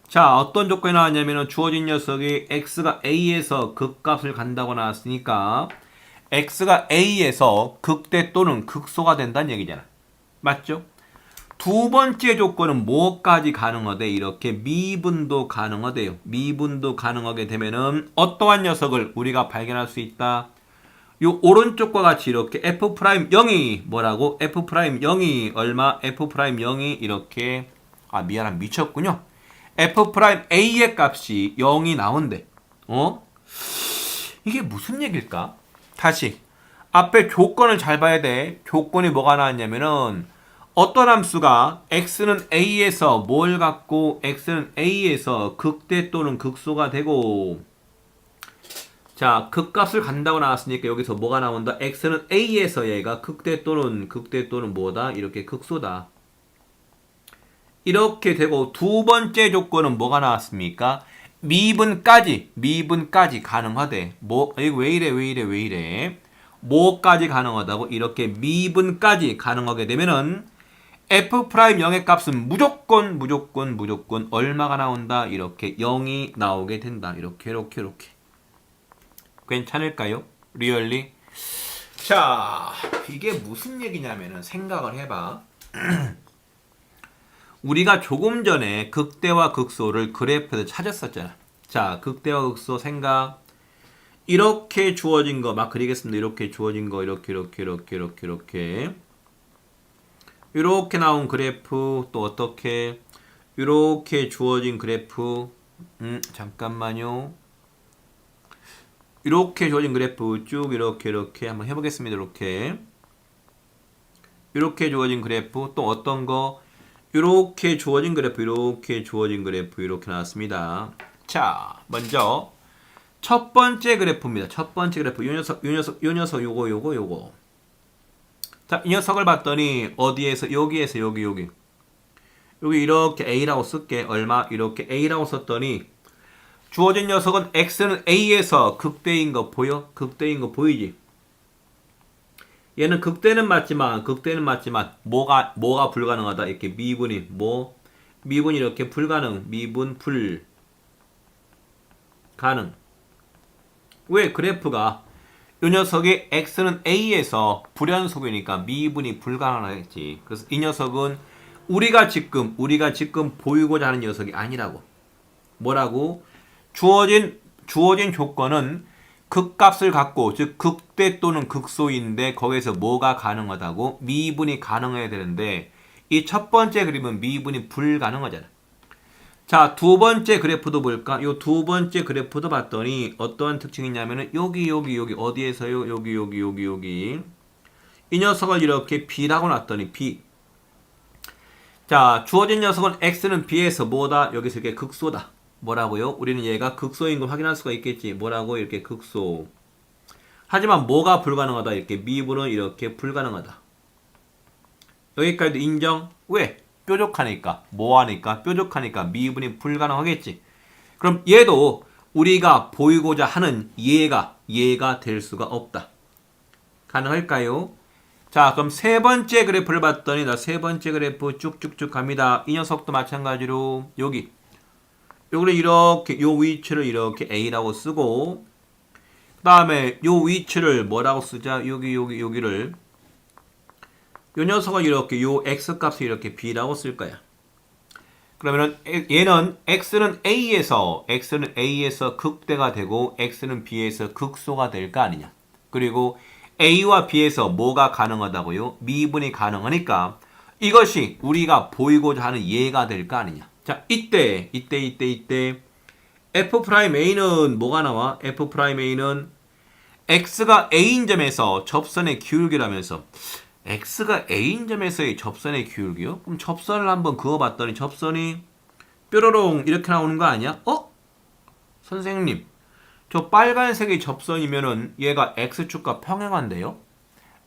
자, 어떤 조건이 나왔냐면 주어진 녀석이 x가 a에서 극값을 간다고 나왔으니까 x가 a에서 극대 또는 극소가 된다는 얘기잖아. 맞죠? 두 번째 조건은 뭐까지 가능하대? 이렇게 미분도 가능하대요. 미분도 가능하게 되면은 어떠한 녀석을 우리가 발견할 수 있다. 요 오른쪽과 같이 이렇게 F'0이 뭐라고? F'0이 얼마? F'0이 이렇게 미쳤군요. F'A의 값이 0이 나온대. 이게 무슨 얘기일까? 다시 앞에 조건을 잘 봐야 돼. 조건이 뭐가 나왔냐면은 어떤 함수가 x는 a에서 뭘 갖고 x는 a에서 극대 또는 극소가 되고, 자, 극값을 간다고 나왔으니까 여기서 뭐가 나온다? x는 a에서 얘가 극대 또는 뭐다? 이렇게 극소다. 이렇게 되고 두 번째 조건은 뭐가 나왔습니까? 미분까지 가능하대. 왜 이래? 뭐까지 가능하다고? 이렇게 미분까지 가능하게 되면은 F'0의 값은 무조건 얼마가 나온다? 이렇게 0이 나오게 된다. 이렇게. 괜찮을까요? 리얼리? 자, 이게 무슨 얘기냐면은 생각을 해봐. 우리가 조금 전에 극대와 극소를 그래프에서 찾았었잖아. 자, 극대와 극소 생각. 이렇게 주어진 거 막 그리겠습니다. 이렇게 주어진 거 이렇게 이렇게 나온 그래프, 또 어떻게 이렇게 주어진 그래프, 잠깐만요. 이렇게 주어진 그래프 쭉 이렇게 한번 해보겠습니다. 이렇게 주어진 그래프, 또 어떤 거 이렇게 주어진 그래프, 이렇게 나왔습니다. 자, 먼저 첫 번째 그래프입니다. 첫 번째 그래프. 요 녀석, 요거. 자, 이 녀석을 봤더니 어디에서, 여기에서, 여기 이렇게 A라고 쓸게. 얼마? 이렇게 A라고 썼더니 주어진 녀석은 X는 A에서 극대인 거 보여? 극대인 거 보이지? 얘는 극대는 맞지만 뭐가 불가능하다. 이렇게 미분이 미분이 이렇게 불가능. 미분 불가능. 왜? 그래프가 이 녀석의 X는 A에서 불연속이니까 미분이 불가능하겠지. 그래서 이 녀석은 우리가 지금 보이고자 하는 녀석이 아니라고. 뭐라고? 주어진 조건은 극값을 갖고, 즉 극대 또는 극소인데 거기에서 뭐가 가능하다고? 미분이 가능해야 되는데 이 첫 번째 그림은 미분이 불가능하잖아. 자, 두 번째 그래프도 볼까? 요 두 번째 그래프도 봤더니 어떠한 특징이 있냐면은 여기 어디에서요? 여기 이 녀석을 이렇게 B라고 놨더니 B. 자, 주어진 녀석은 X는 B에서 뭐다? 여기서 이렇게 극소다. 뭐라고요? 우리는 얘가 극소인 걸 확인할 수가 있겠지. 뭐라고? 이렇게 극소. 하지만 뭐가 불가능하다? 이렇게 미분은 이렇게 불가능하다. 여기까지도 인정? 왜? 뾰족하니까. 뭐하니까? 뾰족하니까 미분이 불가능하겠지. 그럼 얘도 우리가 보이고자 하는 얘가 될 수가 없다. 가능할까요? 자, 그럼 세 번째 그래프를 봤더니 세 번째 그래프 쭉쭉쭉 갑니다. 이 녀석도 마찬가지로 요거를 이렇게 요 위치를 이렇게 A라고 쓰고 그 다음에 요 위치를 뭐라고 쓰자? 여기를 요 녀석은 이렇게 요 X값을 이렇게 B라고 쓸 거야. 그러면은 얘는 X는 A에서 극대가 되고 X는 B에서 극소가 될 거 아니냐. 그리고 A와 B에서 뭐가 가능하다고요? 미분이 가능하니까 이것이 우리가 보이고자 하는 얘가 될 거 아니냐. 자, 이때 F'A는 뭐가 나와? F'A는 X가 A인 점에서 접선의 기울기라면서 X가 A인 점에서의 접선의 기울기요? 그럼 접선을 한번 그어봤더니 접선이 뾰로롱 이렇게 나오는 거 아니야? 선생님, 저 빨간색의 접선이면은 얘가 X축과 평행한데요?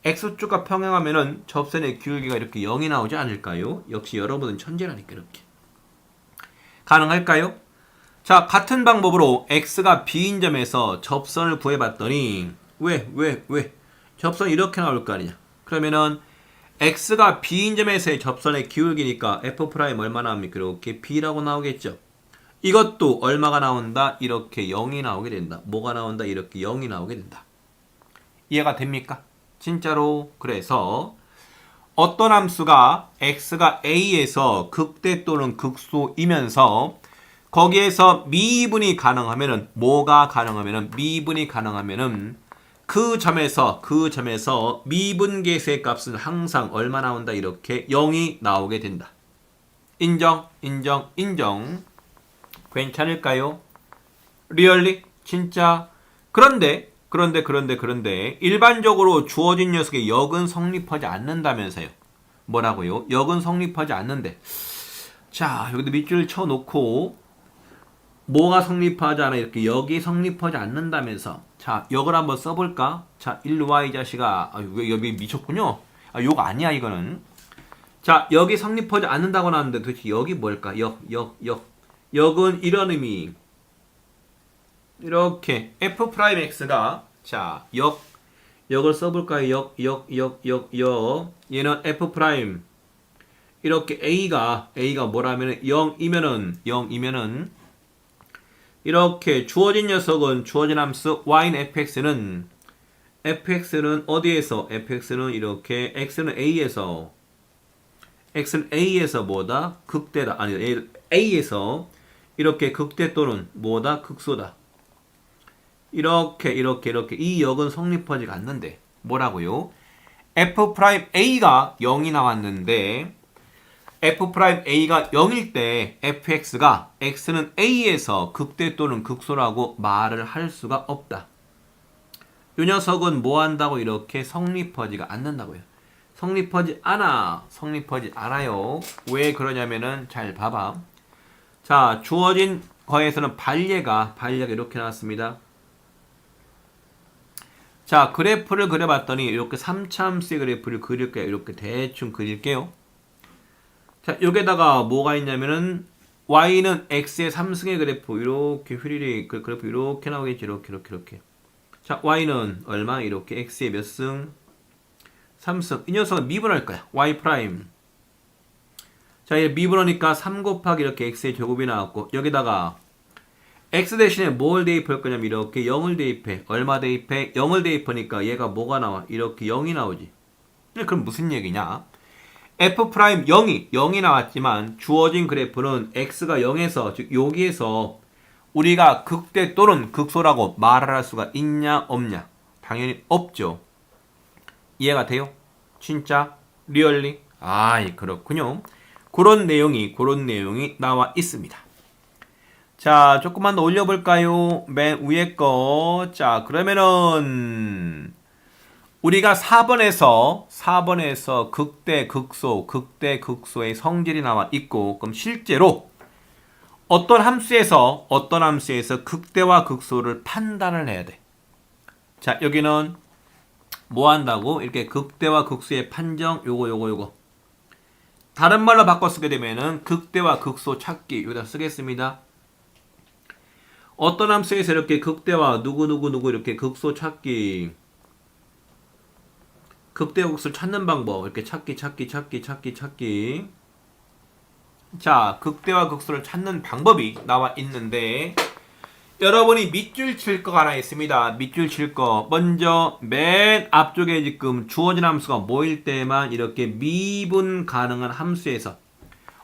X축과 평행하면은 접선의 기울기가 이렇게 0이 나오지 않을까요? 역시 여러분은 천재라니까 이렇게. 가능할까요? 자, 같은 방법으로 X가 B인 점에서 접선을 구해봤더니 왜? 접선이 이렇게 나올 거 아니냐. 그러면은 X가 B인 점에서의 접선의 기울기니까 F' 얼마 나옵니까? 이렇게 B라고 나오겠죠. 이것도 얼마가 나온다? 이렇게 0이 나오게 된다. 뭐가 나온다? 이렇게 0이 나오게 된다. 이해가 됩니까? 진짜로. 그래서 어떤 함수가 X가 A에서 극대 또는 극소이면서 거기에서 미분이 가능하면은 뭐가 가능하면은 미분이 가능하면은 그 점에서 미분계수의 값은 항상 얼마 나온다? 이렇게 0이 나오게 된다. 인정. 괜찮을까요? 리얼리? 진짜? 그런데 일반적으로 주어진 녀석의 역은 성립하지 않는다면서요. 뭐라고요? 역은 성립하지 않는데. 자, 여기도 밑줄을 쳐놓고 뭐가 성립하지 않아? 이렇게 역이 성립하지 않는다면서. 자, 역을 한번 써볼까? 자, 일로 와, 이 자식아. 왜 여기 미쳤군요. 욕 아니야, 이거는. 자, 역이 성립하지 않는다고 나왔는데 도대체 역이 뭘까? 역은 이런 의미. 이렇게 F'X가 자, 역을 써볼까요? 얘는 F' 이렇게 A가 뭐라면 0이면은 이렇게 주어진 녀석은 주어진 함수 Y는 fx는 어디에서? fx는 이렇게 x는 A에서 뭐다? 극대다. 아니 A에서 이렇게 극대 또는 뭐다? 극소다. 이렇게 이 역은 성립하지 않는데 뭐라고요? F'A가 0이 나왔는데 F'A가 0일 때 fx가 x는 A에서 극대 또는 극소라고 말을 할 수가 없다. 이 녀석은 뭐 한다고? 이렇게 성립하지가 않는다고요. 성립하지 않아. 성립하지 않아요. 왜 그러냐면은 잘 봐봐. 자, 주어진 거에서는 반례가 이렇게 나왔습니다. 자, 그래프를 그려봤더니 이렇게 3차함수의 그래프를 그릴게요. 이렇게 대충 그릴게요. 자, 여기다가 뭐가 있냐면은 y는 x의 3승의 그래프 이렇게 휘리릭 그래프 이렇게 나오겠지. 이렇게. 자, y는 얼마? 이렇게 x의 몇 승? 3승. 이 녀석은 미분할 거야. y 프라임. 자, 얘 미분하니까 3 곱하기 이렇게 x의 제곱이 나왔고 여기다가 x 대신에 뭘 대입할 거냐면 이렇게 0을 대입해. 얼마 대입해? 0을 대입하니까 얘가 뭐가 나와? 이렇게 0이 나오지. 그럼 무슨 얘기냐? f 프라임 0이 나왔지만 주어진 그래프는 x가 0에서 즉 여기에서 우리가 극대 또는 극소라고 말을 할 수가 있냐 없냐? 당연히 없죠. 이해가 돼요? 진짜? 리얼리? 아이 그렇군요. 그런 내용이 나와 있습니다. 자, 조금만 더 올려볼까요? 맨 위에 거. 자, 그러면은 우리가 4번에서 극대 극소의 성질이 나와 있고 그럼 실제로 어떤 함수에서 극대와 극소를 판단을 해야 돼. 자, 여기는 뭐 한다고? 이렇게 극대와 극소의 판정 요거. 다른 말로 바꿔 쓰게 되면은 극대와 극소 찾기 여기다 쓰겠습니다. 어떤 함수에서 이렇게 극대와 누구 이렇게 극소 찾기 극대와 극소를 찾는 방법 이렇게 찾기 자, 극대와 극소를 찾는 방법이 나와 있는데 여러분이 밑줄 칠 거가 하나 있습니다. 밑줄 칠 거 먼저 맨 앞쪽에 지금 주어진 함수가 뭐일 때만 이렇게 미분 가능한 함수에서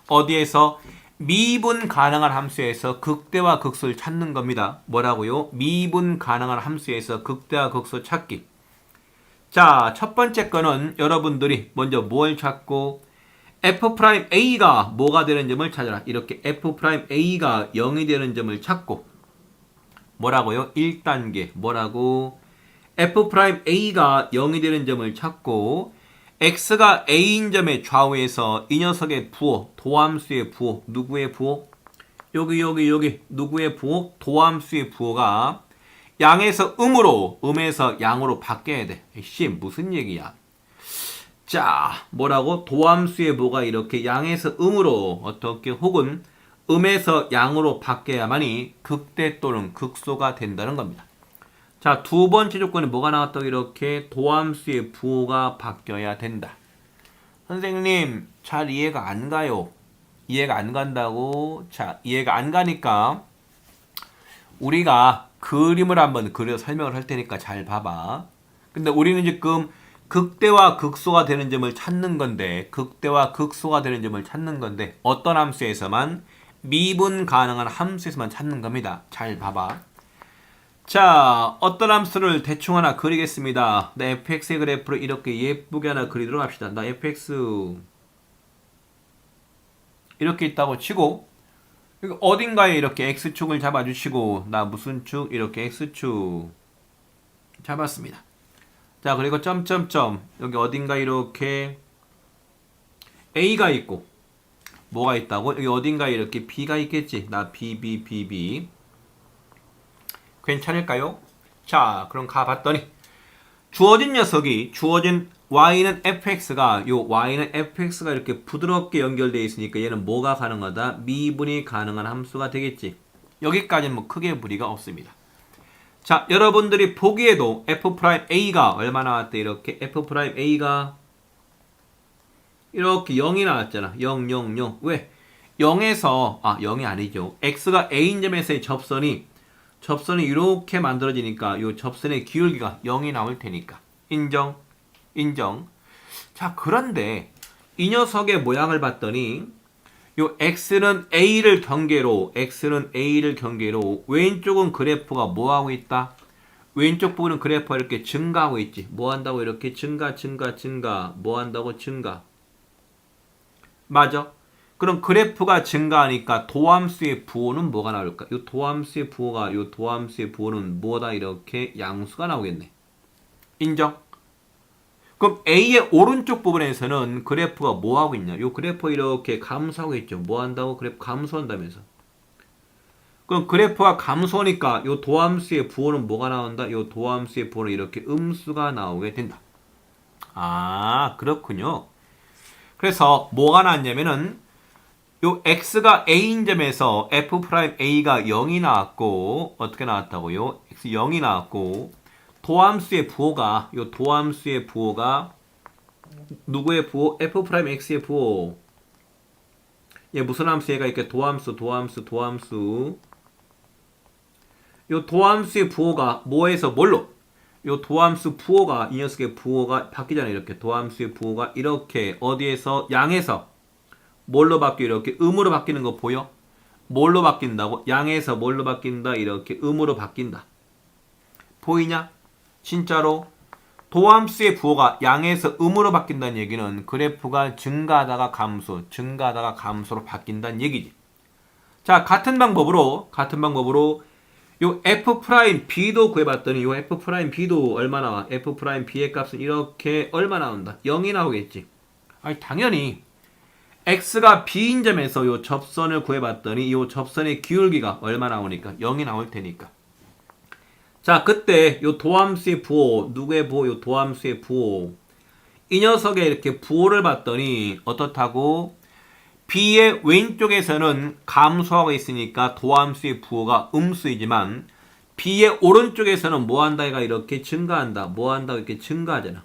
어디에서? 미분 가능한 함수에서 극대와 극소를 찾는 겁니다. 뭐라고요? 미분 가능한 함수에서 극대와 극소 찾기. 자, 첫 번째 거는 여러분들이 먼저 뭘 찾고 f'A가 뭐가 되는 점을 찾아라. 이렇게 f'A가 0이 되는 점을 찾고 뭐라고요? 1단계 뭐라고? f'A가 0이 되는 점을 찾고 x가 a인 점의 좌우에서 이 녀석의 부호, 도함수의 부호, 누구의 부호? 여기 누구의 부호? 도함수의 부호가 양에서 음에서 양으로 바뀌어야 돼. 씨, 무슨 얘기야? 자, 뭐라고? 도함수의 부호가 이렇게 양에서 음으로 어떻게 혹은 음에서 양으로 바뀌어야만이 극대 또는 극소가 된다는 겁니다. 자, 두 번째 조건이 뭐가 나왔다고? 이렇게 도함수의 부호가 바뀌어야 된다. 선생님, 잘 이해가 안 가요. 이해가 안 간다고? 자, 이해가 안 가니까 우리가 그림을 한번 그려 설명을 할 테니까 잘 봐봐. 근데 우리는 지금 극대와 극소가 되는 점을 찾는 건데 어떤 함수에서만? 미분 가능한 함수에서만 찾는 겁니다. 잘 봐봐. 자, 어떤 함수를 대충 하나 그리겠습니다. 나 fx의 그래프를 이렇게 예쁘게 하나 그리도록 합시다. 나 fx 이렇게 있다고 치고 어딘가에 이렇게 x축을 잡아주시고 나 무슨 축? 이렇게 x축 잡았습니다. 자, 그리고 점점점 여기 어딘가 이렇게 a가 있고 뭐가 있다고? 여기 어딘가에 이렇게 b가 있겠지. 나 b 괜찮을까요? 자, 그럼 가봤더니 주어진 y는 fx가 이렇게 부드럽게 연결되어 있으니까 얘는 뭐가 가능하다? 미분이 가능한 함수가 되겠지. 여기까지는 뭐 크게 무리가 없습니다. 자, 여러분들이 보기에도 f'A가 얼마 나왔대? 이렇게 f'A가 이렇게 0이 나왔잖아. 0. 왜? 0이 아니죠. x가 a인 점에서의 접선이 이렇게 만들어지니까 이 접선의 기울기가 0이 나올 테니까. 인정. 자, 그런데 이 녀석의 모양을 봤더니 요 x는 a를 경계로 왼쪽은 그래프가 뭐하고 있다? 왼쪽 부분은 그래프가 이렇게 증가하고 있지. 뭐 한다고? 이렇게 증가. 뭐 한다고? 증가. 맞아. 그럼 그래프가 증가하니까 도함수의 부호는 뭐가 나올까? 이 도함수의 부호는 뭐다? 이렇게 양수가 나오겠네. 인정? 그럼 A의 오른쪽 부분에서는 그래프가 뭐 하고 있냐? 요 그래프 이렇게 감소하고 있죠. 뭐 한다고? 그래프 감소한다면서. 그럼 그래프가 감소하니까 요 도함수의 부호는 뭐가 나온다? 요 도함수의 부호는 이렇게 음수가 나오게 된다. 아, 그렇군요. 그래서 뭐가 나왔냐면은 요 x가 a인 점에서 f'a가 0이 나왔고 어떻게 나왔다고요? x 0이 나왔고 도함수의 부호가 요 도함수의 부호가 누구의 부호? f'x의 부호. 얘 무슨 함수? 얘가 이렇게 도함수 요 도함수의 부호가 뭐에서 뭘로? 요 도함수 부호가 이 녀석의 부호가 바뀌잖아요. 이렇게 도함수의 부호가 이렇게 어디에서 양에서 뭘로 바뀌어? 이렇게 음으로 바뀌는 거 보여? 뭘로 바뀐다고? 양에서 뭘로 바뀐다? 이렇게 음으로 바뀐다. 보이냐? 진짜로 도함수의 부호가 양에서 음으로 바뀐다는 얘기는 그래프가 증가하다가 증가하다가 감소로 바뀐다는 얘기지. 자, 같은 방법으로 요 f'b도 구해봤더니 요 f'b도 얼마 나와? f'b의 값은 이렇게 얼마 나온다? 0이 나오겠지. 아니, 당연히 x가 b인 점에서 요 접선을 구해봤더니 요 접선의 기울기가 얼마 나오니까 0이 나올 테니까. 자, 그때 요 도함수의 부호, 누구의 부호? 요 도함수의 부호. 이 녀석의 이렇게 부호를 봤더니 어떻다고? b의 왼쪽에서는 감소하고 있으니까 도함수의 부호가 음수이지만 b의 오른쪽에서는 뭐한다가 이렇게 증가한다. 뭐한다? 이렇게 증가하잖아.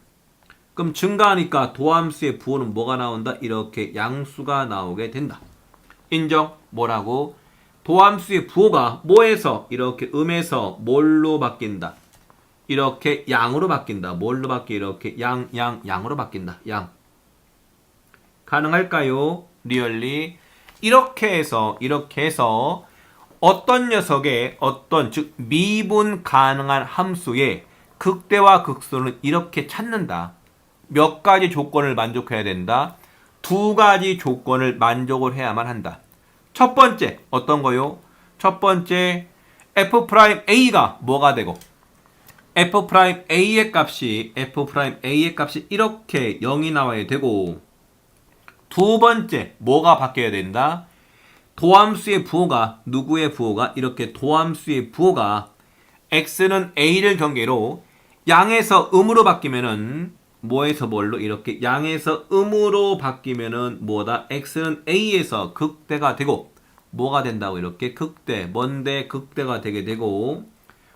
그럼 증가하니까 도함수의 부호는 뭐가 나온다? 이렇게 양수가 나오게 된다. 인정? 뭐라고? 도함수의 부호가 뭐에서 이렇게 음에서 뭘로 바뀐다? 이렇게 양으로 바뀐다. 뭘로 바뀌어? 이렇게 양으로 바뀐다. 양. 가능할까요? 리얼리. 이렇게 해서 어떤 녀석의 즉 미분 가능한 함수의 극대와 극소는 이렇게 찾는다. 몇 가지 조건을 만족해야 된다. 두 가지 조건을 만족을 해야만 한다. 첫 번째 어떤 거요? 첫 번째 f'a가 뭐가 되고 f'a의 값이 이렇게 0이 나와야 되고 두 번째 뭐가 바뀌어야 된다? 도함수의 부호가 누구의 부호가 이렇게 도함수의 부호가 x는 a를 경계로 양에서 음으로 바뀌면은 뭐에서 뭘로 이렇게 양에서 음으로 바뀌면은 뭐다? x는 a에서 극대가 되고 뭐가 된다고 이렇게 극대 뭔데 극대가 되게 되고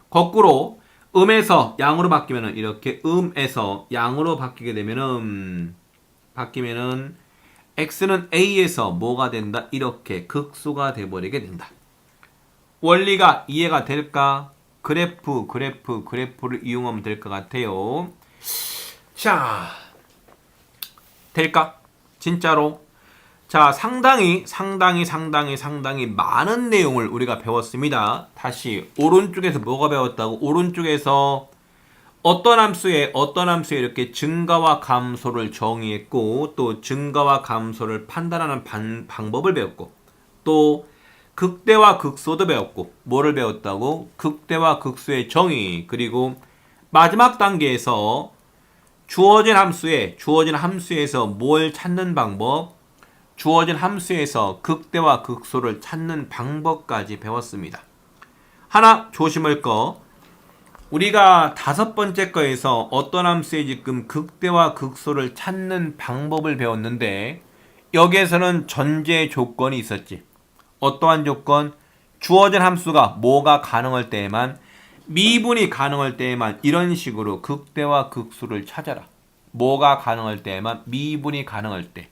거꾸로 음에서 양으로 바뀌면은 이렇게 음에서 양으로 바뀌게 되면은 x는 a에서 뭐가 된다? 이렇게 극소가 돼버리게 된다. 원리가 이해가 될까? 그래프를 이용하면 될 것 같아요. 자, 될까? 진짜로? 자, 상당히 많은 내용을 우리가 배웠습니다. 다시 오른쪽에서 뭐가 배웠다고? 오른쪽에서 어떤 함수에 이렇게 증가와 감소를 정의했고 또 증가와 감소를 판단하는 방법을 배웠고 또 극대와 극소도 배웠고 뭐를 배웠다고? 극대와 극소의 정의 그리고 마지막 단계에서 주어진 함수에서 뭘 찾는 방법 주어진 함수에서 극대와 극소를 찾는 방법까지 배웠습니다. 하나 조심할 거 우리가 5번째 거에서 어떤 함수의 지금 극대와 극소를 찾는 방법을 배웠는데 여기에서는 전제 조건이 있었지. 어떠한 조건? 주어진 함수가 뭐가 가능할 때에만 미분이 가능할 때에만 이런 식으로 극대와 극소를 찾아라. 뭐가 가능할 때에만 미분이 가능할 때.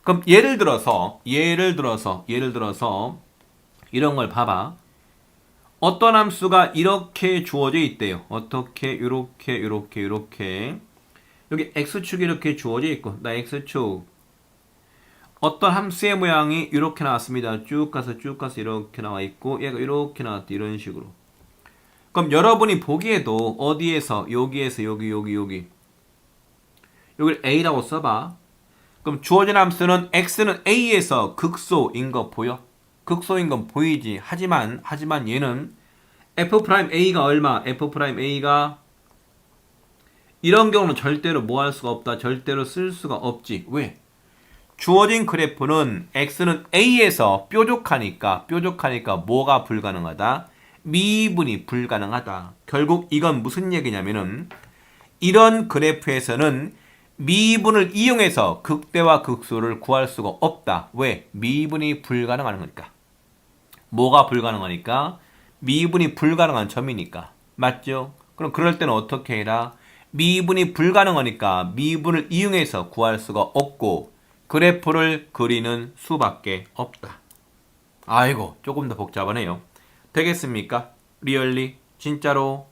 그럼 예를 들어서 이런 걸 봐봐. 어떤 함수가 이렇게 주어져 있대요. 어떻게 이렇게 여기 x축이 이렇게 주어져 있고 나 x축 어떤 함수의 모양이 이렇게 나왔습니다. 쭉 가서 이렇게 나와 있고 얘가 이렇게 나왔다. 이런 식으로. 그럼 여러분이 보기에도 어디에서 여기에서 여기 여기를 a라고 써봐. 그럼 주어진 함수는 x는 a에서 극소인 거 보여? 극소인 건 보이지. 하지만 얘는 f'a가 얼마? f'a가 이런 경우는 절대로 뭐 할 수가 없다. 절대로 쓸 수가 없지. 왜? 주어진 그래프는 x는 a에서 뾰족하니까 뭐가 불가능하다? 미분이 불가능하다. 결국 이건 무슨 얘기냐면은 이런 그래프에서는 미분을 이용해서 극대와 극소를 구할 수가 없다. 왜? 미분이 불가능한 거니까. 뭐가 불가능하니까? 미분이 불가능한 점이니까. 맞죠? 그럼 그럴 때는 어떻게 해라? 미분이 불가능하니까 미분을 이용해서 구할 수가 없고 그래프를 그리는 수밖에 없다. 아이고, 조금 더 복잡하네요. 되겠습니까? 리얼리? 진짜로?